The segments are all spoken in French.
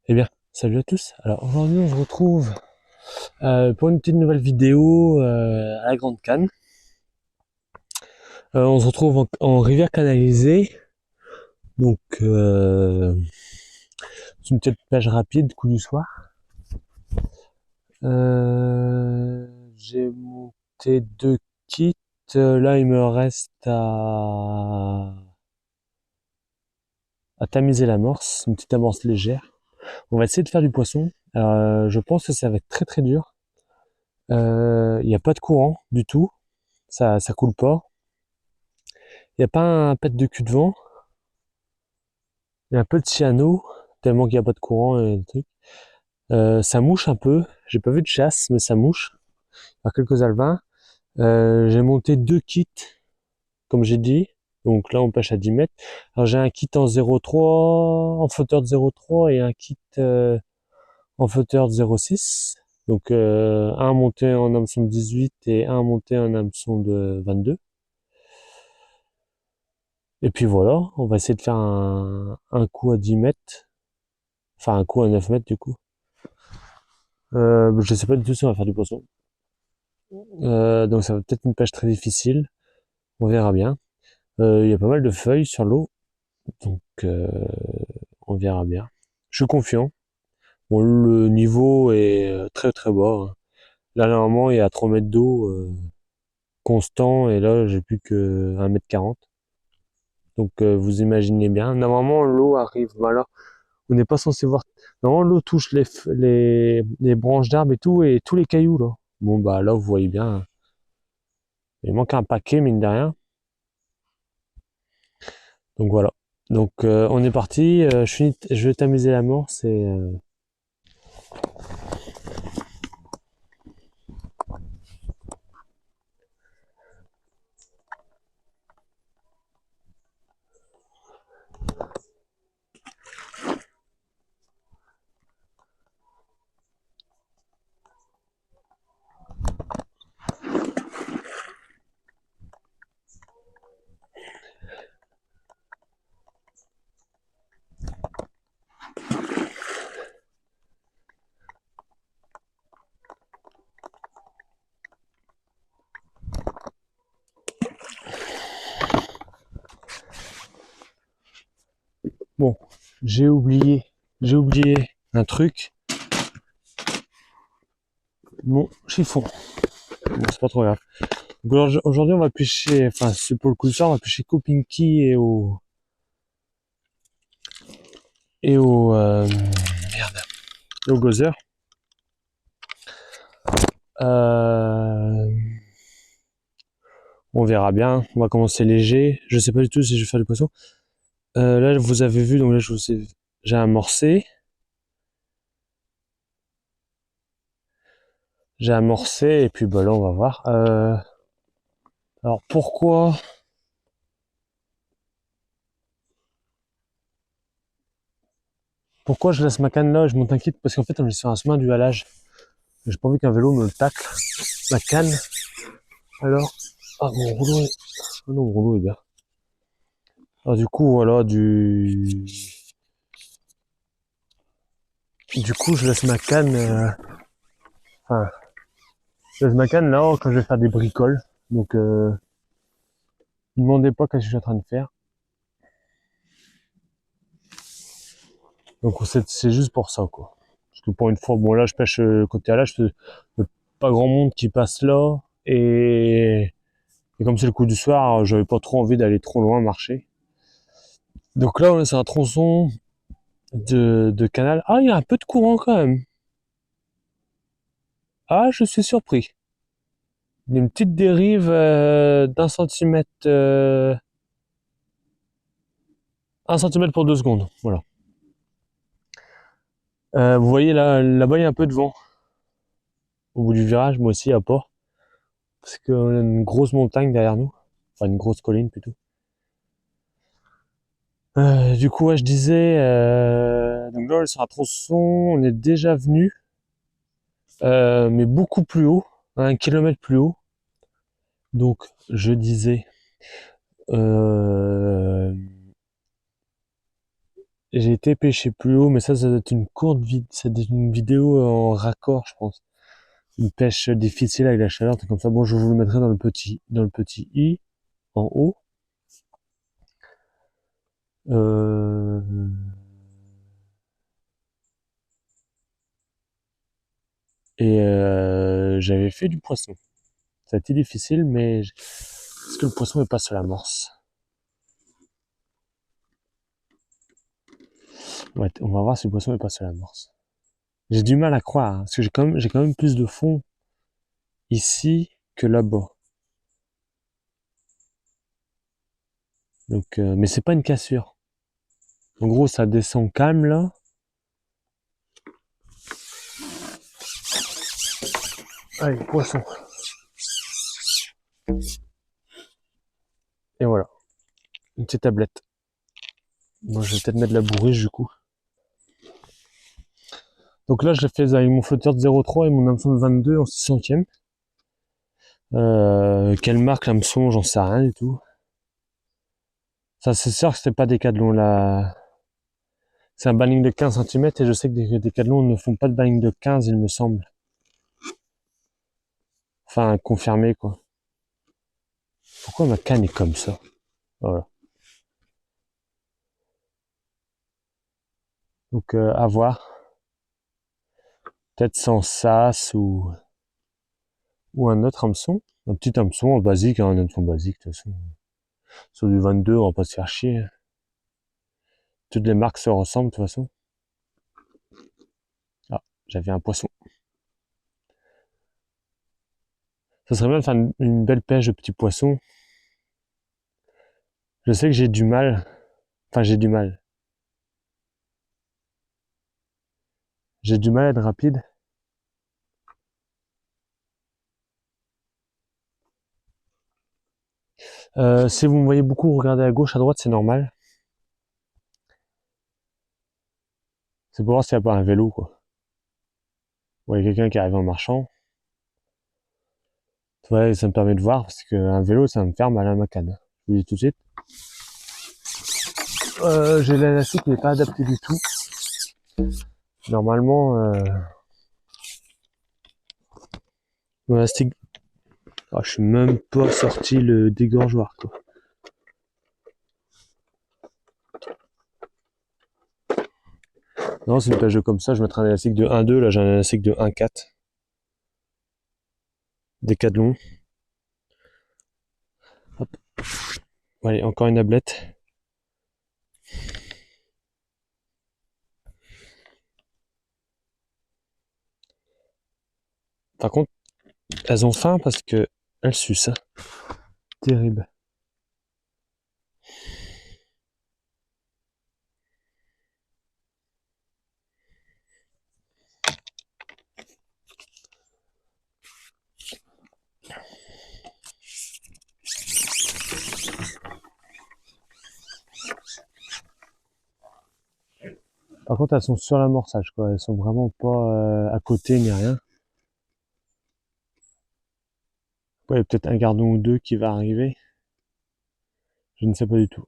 Eh bien, salut à tous. Alors aujourd'hui, on se retrouve pour une petite nouvelle vidéo à la Grande Canne. On se retrouve en rivière canalisée. Donc, c'est une petite plage rapide, coup du soir. J'ai monté 2 kits. Là, il me reste à tamiser l'amorce, une petite amorce légère. On va essayer de faire du poisson. Alors, je pense que ça va être très très dur. Il n'y a pas de courant du tout. Ça coule pas. Il n'y a pas un pet de cul de vent. Il y a un peu de cyano, tellement qu'il n'y a pas de courant et des trucs. Ça mouche un peu. J'ai pas vu de chasse, mais ça mouche. Il y a quelques albins. J'ai monté 2 kits, comme j'ai dit. Donc là, on pêche à 10 mètres. Alors j'ai un kit en 0,3, en flotteur de 0,3 et un kit en flotteur de 0,6. Donc un monté en hameçon de 18 et un monté en hameçon de 22. Et puis voilà, on va essayer de faire un coup à 10 mètres. Enfin, un coup à 9 mètres du coup. Je sais pas du tout si on va faire du poisson. Donc ça va peut-être une pêche très difficile. On verra bien. Il y a pas mal de feuilles sur l'eau. Donc on verra bien. Je suis confiant. Bon, le niveau est très très bas, hein. Là, normalement, il y a 3 mètres d'eau constant. Et là, j'ai plus que 1,40 m. Donc vous imaginez bien. Normalement, l'eau arrive. Voilà. On n'est pas censé voir. Normalement, l'eau touche les branches d'arbres et tout, et tous les cailloux là. Bon bah là, vous voyez bien. Il manque un paquet, mine de rien. Donc voilà. Donc on est parti. Je vais t'amuser l'amorce et bon, j'ai oublié un truc. Mon chiffon. Bon, c'est pas trop grave. Donc, aujourd'hui, on va pêcher. Enfin, c'est pour le coup de soir, on va pêcher qu'au pinky merde, et au gozer. Euh, on verra bien. On va commencer léger. Je sais pas du tout si je vais faire du poisson. Là, vous avez vu, donc là, j'ai amorcé. J'ai amorcé et puis bah là, on va voir. Alors pourquoi je laisse ma canne là, je monte un kit parce qu'en fait on est sur un chemin du halage. J'ai pas envie qu'un vélo me tacle ma canne. Alors, ah mon rouleau est... oh non, mon rouleau est bien. Alors du coup voilà, du coup je laisse ma canne, enfin, je laisse ma canne là quand je vais faire des bricoles. Donc ne me demandez pas ce que je suis en train de faire. Donc c'est juste pour ça quoi. Parce que pour une fois, bon là je pêche côté halage, il y a pas grand monde qui passe là et comme c'est le coup du soir, j'avais pas trop envie d'aller trop loin marcher. Donc là, on est sur un tronçon de canal. Ah, il y a un peu de courant quand même. Ah, je suis surpris. Il y a une petite dérive d'1 centimètre, 1 centimètre pour 2 secondes. Voilà. Vous voyez là-bas, il y a un peu de vent. Au bout du virage, moi aussi, à port. Parce qu'on a une grosse montagne derrière nous. Enfin, une grosse colline plutôt. Du coup, ouais, je disais, donc là, on est sur un tronçon, on est déjà venu, mais beaucoup plus haut, 1 kilomètre plus haut. Donc, je disais, euh, J'ai été pêcher plus haut, mais ça doit être une courte c'est une vidéo en raccord, je pense. Une pêche difficile avec la chaleur, tout comme ça. Bon, je vous le mettrai dans le petit i, en haut. Euh... J'avais fait du poisson. Ça a été difficile, mais est-ce que le poisson est pas sur l'amorce? Ouais, on va voir si le poisson est pas sur l'amorce. J'ai du mal à croire, hein, parce que j'ai quand même plus de fond ici que là-bas. Donc, mais c'est pas une cassure. En gros, ça descend calme là. Allez, poisson. Et voilà, une petite tablette. Moi, je vais peut-être mettre de la bourriche du coup. Donc là, je l'ai fait avec mon flotteur de 0,3 et mon hameçon de 22 en 600e. Quelle marque l'hameçon, j'en sais rien du tout. Ça, c'est sûr que c'était pas Decathlon là. C'est un banning de 15 cm et je sais que des Decathlon ne font pas de banning de 15, il me semble. Enfin, confirmé quoi. Pourquoi ma canne est comme ça? Voilà. Donc à voir. Peut-être sans sas ou un autre hameçon. Un petit hameçon basique, hein, un hameçon basique de toute façon. Sur du 22, on va pas se faire chier. Toutes les marques se ressemblent de toute façon. Ah, j'avais un poisson. Ça serait bien de faire une belle pêche de petits poissons. Je sais que j'ai du mal. Enfin, j'ai du mal. J'ai du mal à être rapide. Si vous me voyez beaucoup regarder à gauche, à droite, c'est normal. C'est pour voir s'il n'y a pas un vélo, quoi. Ou il y a quelqu'un qui arrive en marchant. Ouais, ça me permet de voir, parce qu'un vélo, ça va me faire mal à ma canne. Je vous le dis tout de suite. J'ai l'élastique qui n'est pas adapté du tout. Normalement, l'élastique... Oh, je suis même pas sorti le dégorgeoir, quoi. Non, c'est une pêche comme ça, je mettrai un élastique de 1,2, là j'ai un élastique de 1,4. Décathlon. Hop. Allez, encore une ablette. Par contre, elles ont faim parce que elles sucent. Hein. Terrible. Par contre, elles sont sur l'amorçage, quoi. Elles sont vraiment pas à côté ni rien. Ouais, il y a peut-être un gardon ou deux qui va arriver. Je ne sais pas du tout.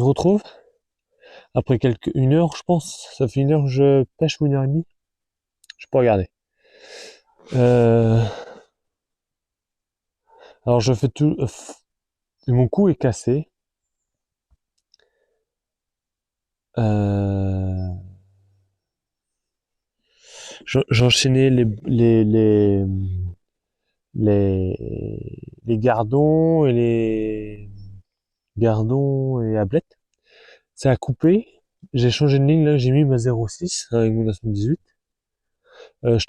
se retrouve après une heure, je pense. Ça fait une heure que je pêche ou une heure et demie. Je peux regarder. Alors je fais tout. Mon cou est cassé. J'enchaînais les gardons et ablettes. Ça a coupé. J'ai changé de ligne là, j'ai mis ma 0,6 avec mon 78. Je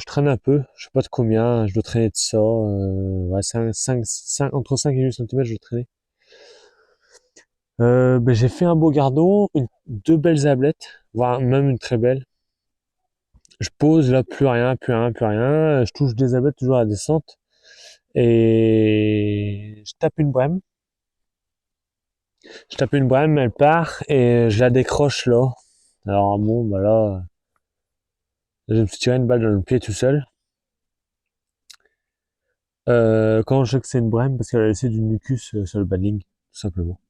traîne un peu, je sais pas de combien, je dois traîner de ça, ouais, entre 5 et 8 cm je dois traîner. Ben, j'ai fait un beau gardon, deux belles ablettes, voire même une très belle. Je pose là, plus rien, plus rien, plus rien. Je touche des ablettes toujours à la descente. Et je tape une brème. Elle part et je la décroche là. Alors bon, bah là, je me suis tiré une balle dans le pied tout seul. Quand je sais que c'est une brème, parce qu'elle a laissé du mucus sur le badling, tout simplement.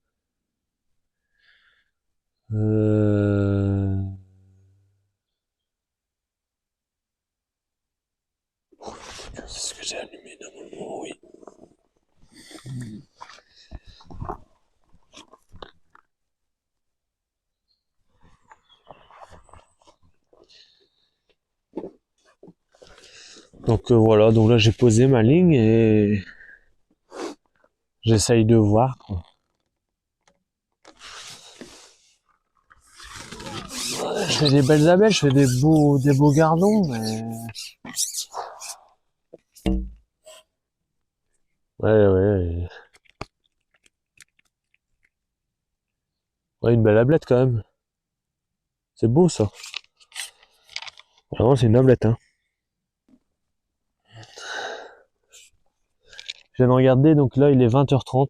C'est ce que j'ai allumé normalement, oui. Donc voilà, donc là j'ai posé ma ligne et j'essaye de voir, quoi. Je fais des belles abeilles, je fais des beaux gardons, mais... Ouais. Ouais, une belle ablette quand même. C'est beau ça. Vraiment, c'est une ablette, hein. Je viens de regarder, donc là il est 20h30.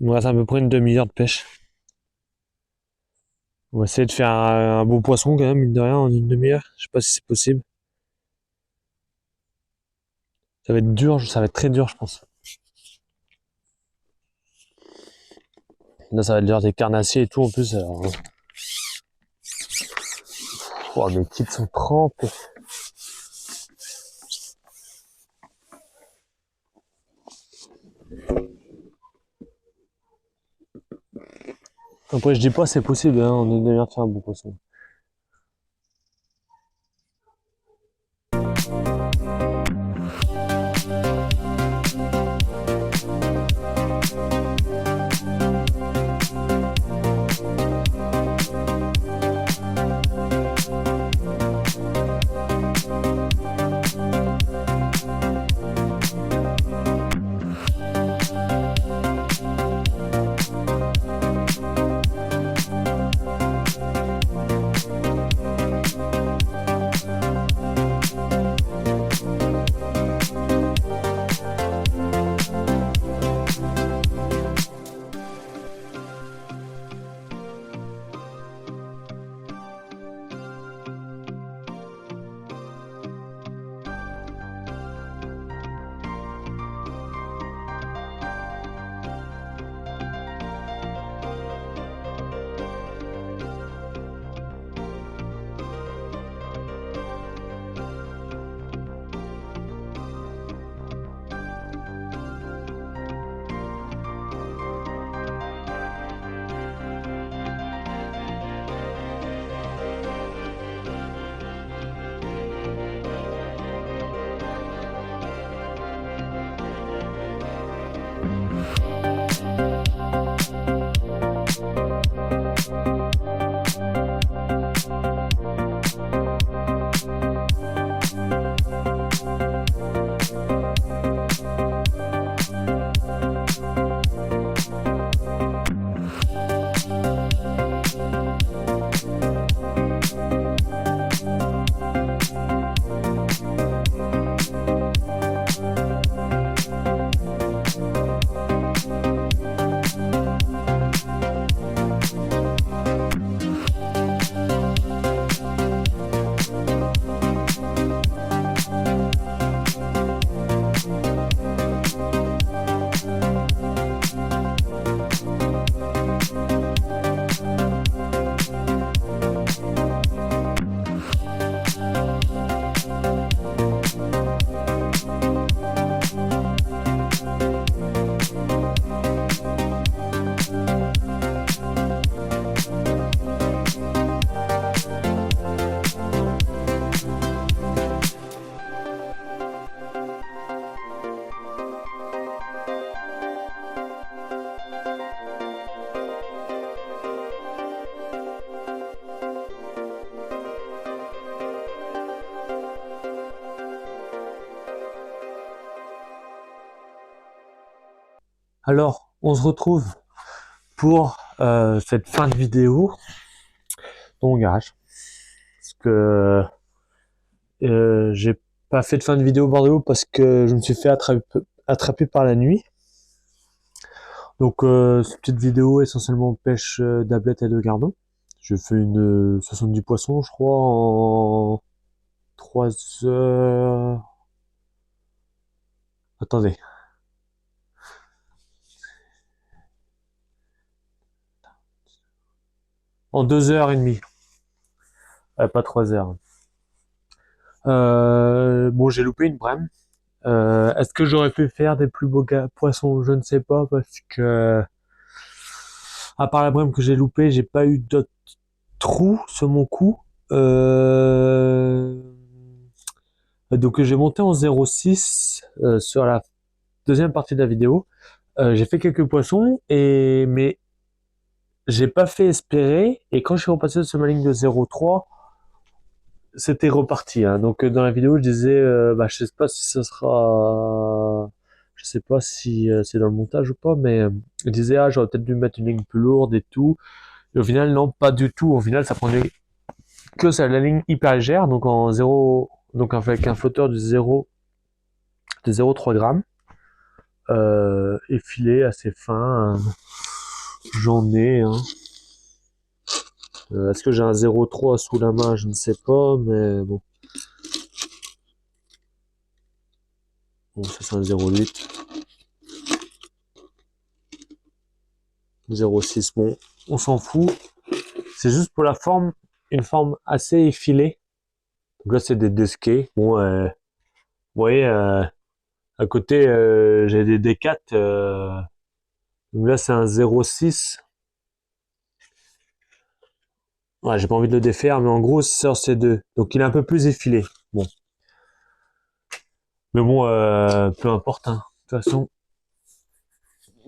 Il me reste à peu près une demi-heure de pêche. On va essayer de faire un beau poisson quand même, mine de rien, en une demi-heure. Je sais pas si c'est possible. Ça va être dur, ça va être très dur, je pense. Là, ça va être dur des carnassiers et tout en plus. Alors... Oh, mes petites sont trempées. Après, je dis pas c'est possible, hein, on est bien de faire un beau poisson. Alors, on se retrouve pour cette fin de vidéo dans mon garage. Parce que j'ai pas fait de fin de vidéo Bordeaux parce que je me suis fait attraper par la nuit. Donc cette petite vidéo essentiellement pêche d'ablette et de gardon. Je fais une 70 poissons je crois en 3 heures. Attendez. En 2h30. Pas 3 heures. Bon, j'ai loupé une brème. Est-ce que j'aurais pu faire des plus beaux poissons? Je ne sais pas parce que à part la brème que j'ai loupé, j'ai pas eu d'autres trous sur mon coup. Donc j'ai monté en 0,6 sur la deuxième partie de la vidéo. J'ai fait quelques poissons mais j'ai pas fait espérer et quand je suis repassé sur ma ligne de 0,3 c'était reparti, hein. Donc dans la vidéo je disais je sais pas si ça sera, je sais pas si c'est dans le montage ou pas, mais je disais j'aurais peut-être dû mettre une ligne plus lourde et tout, et au final non, pas du tout. Au final ça prenait que ça, la ligne hyper légère, donc en 0, donc avec un flotteur de 0,3 grammes, effilé assez fin, j'en ai est-ce que j'ai un 0,3 sous la main? Je ne sais pas, mais bon. Bon, ça c'est un 0,8. 0,6, bon, on s'en fout. C'est juste pour la forme, une forme assez effilée. Donc là, c'est des desquets. Bon, vous voyez, à côté, j'ai des D4. Donc là, c'est un 0,6. Ouais, j'ai pas envie de le défaire, mais en gros, c'est sur ces deux. Donc il est un peu plus effilé. Bon. Mais bon, peu importe, hein. De toute façon,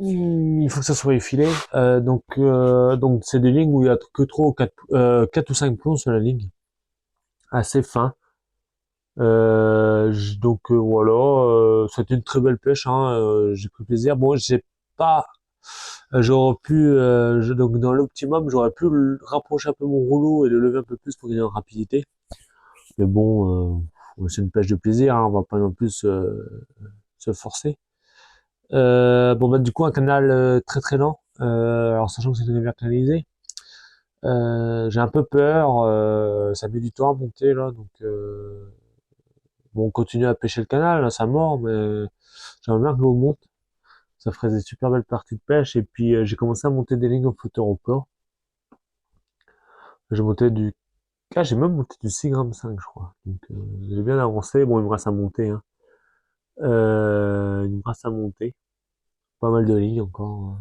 il faut que ça soit effilé. Donc c'est des lignes où il y a que 3 ou 4 ou 5 plombs sur la ligne. Assez fin. Voilà, c'était une très belle pêche, hein, j'ai pris plaisir. Bon, j'ai pas, j'aurais pu, donc dans l'optimum, j'aurais pu rapprocher un peu mon rouleau et le lever un peu plus pour gagner en rapidité. Mais bon, c'est une pêche de plaisir, hein, on va pas non plus se forcer. Bon bah du coup un canal très très lent. Alors sachant que c'est une rivière canalisée, j'ai un peu peur. Ça met du temps à monter là, donc bon, on continue à pêcher le canal, là, ça mord, mais j'aimerais bien que l'eau monte. Ça ferait des super belles parties de pêche. Et puis j'ai commencé à monter des lignes en flotteur au port. J'ai monté du, j'ai même monté du 6,5 g, je crois. Donc j'ai bien avancé. Bon, il me reste à monter, hein. Il me reste à monter. Pas mal de lignes encore.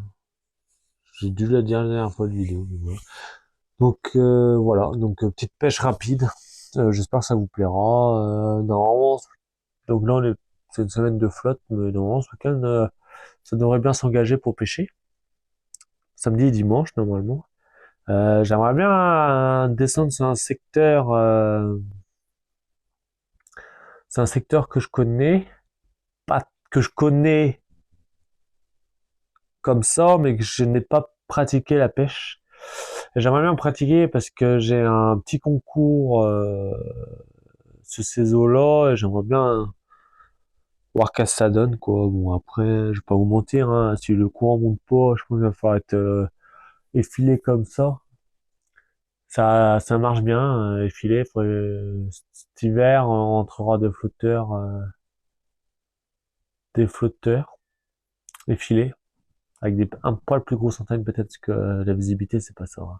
J'ai dû la dire la dernière fois de vidéo. Mais voilà. Donc voilà, donc petite pêche rapide. J'espère que ça vous plaira. Normalement, donc là c'est une semaine de flotte, mais normalement ce week-end ça devrait bien s'engager pour pêcher. Samedi et dimanche normalement. J'aimerais bien descendre sur un secteur. C'est un secteur que je connais, pas que je connais comme ça, mais que je n'ai pas pratiqué la pêche. J'aimerais bien pratiquer parce que j'ai un petit concours sur ces eaux-là et j'aimerais bien voir qu'est-ce que ça donne, quoi. Bon, après, je vais pas vous mentir, hein, si le courant monte pas, je pense qu'il va falloir être effilé comme ça. Ça marche bien, effilé. Cet hiver, on rentrera des flotteurs effilés, avec un poil plus gros centaine peut-être, parce que la visibilité, c'est pas ça, hein.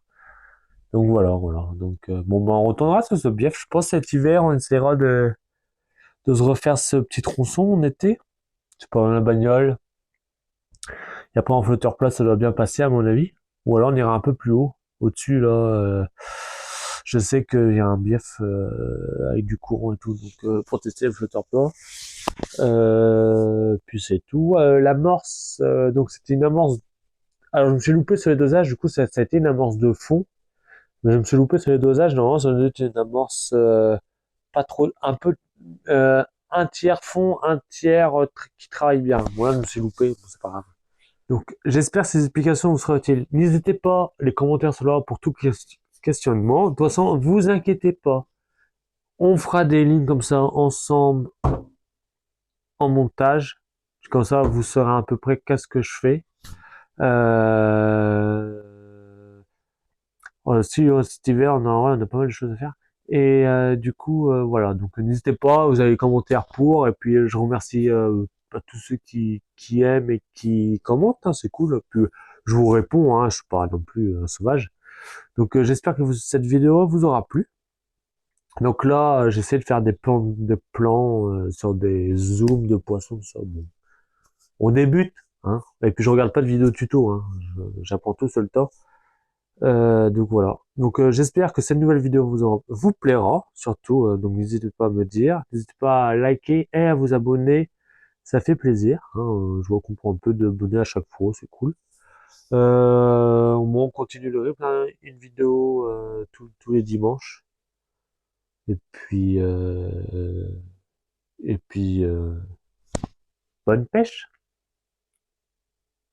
Donc voilà, voilà. Donc bon, ben, on retournera sur ce bief. Je pense cet hiver, on essaiera de se refaire ce petit tronçon en été. C'est pas dans la bagnole. Et après en flotteur plat, ça doit bien passer à mon avis. Ou alors on ira un peu plus haut, au-dessus là. Je sais qu'il y a un bief avec du courant et tout, donc pour tester le flotteur plat. Puis c'est tout. L'amorce, donc c'était une amorce. Alors je me suis loupé sur les dosages, du coup ça a été une amorce de fond. Mais je me suis loupé sur les dosages, normalement ça doit être une amorce pas trop, un peu un tiers fond, un tiers qui travaille bien. Moi je me suis loupé, bon, c'est pas grave. Donc, j'espère que ces explications vous seront utiles. N'hésitez pas, les commentaires sont là pour tout questionnement. De toute façon, vous inquiétez pas. On fera des lignes comme ça ensemble en montage. Comme ça, vous saurez à peu près qu'est-ce que je fais. Si cet hiver, on a pas mal de choses à faire. Et du coup, voilà. Donc, n'hésitez pas, vous avez les commentaires pour. Et puis, je remercie à tous ceux qui aiment et qui commentent. Hein, c'est cool. Puis, je vous réponds. Hein, je suis pas non plus sauvage. Donc, j'espère que cette vidéo vous aura plu. Donc là, j'essaie de faire des plans sur des zooms de poissons. Ça, bon. On débute. Hein, et puis, je regarde pas de vidéo tuto. Hein, j'apprends tout sur le tas. Donc voilà. Donc j'espère que cette nouvelle vidéo vous plaira, surtout. Donc n'hésitez pas à me dire, n'hésitez pas à liker et à vous abonner, ça fait plaisir. Hein, je vois qu'on prend un peu d'abonnés à chaque fois, c'est cool. Moi, on continue le rythme, hein, une vidéo tous les dimanches. Et puis, bonne pêche.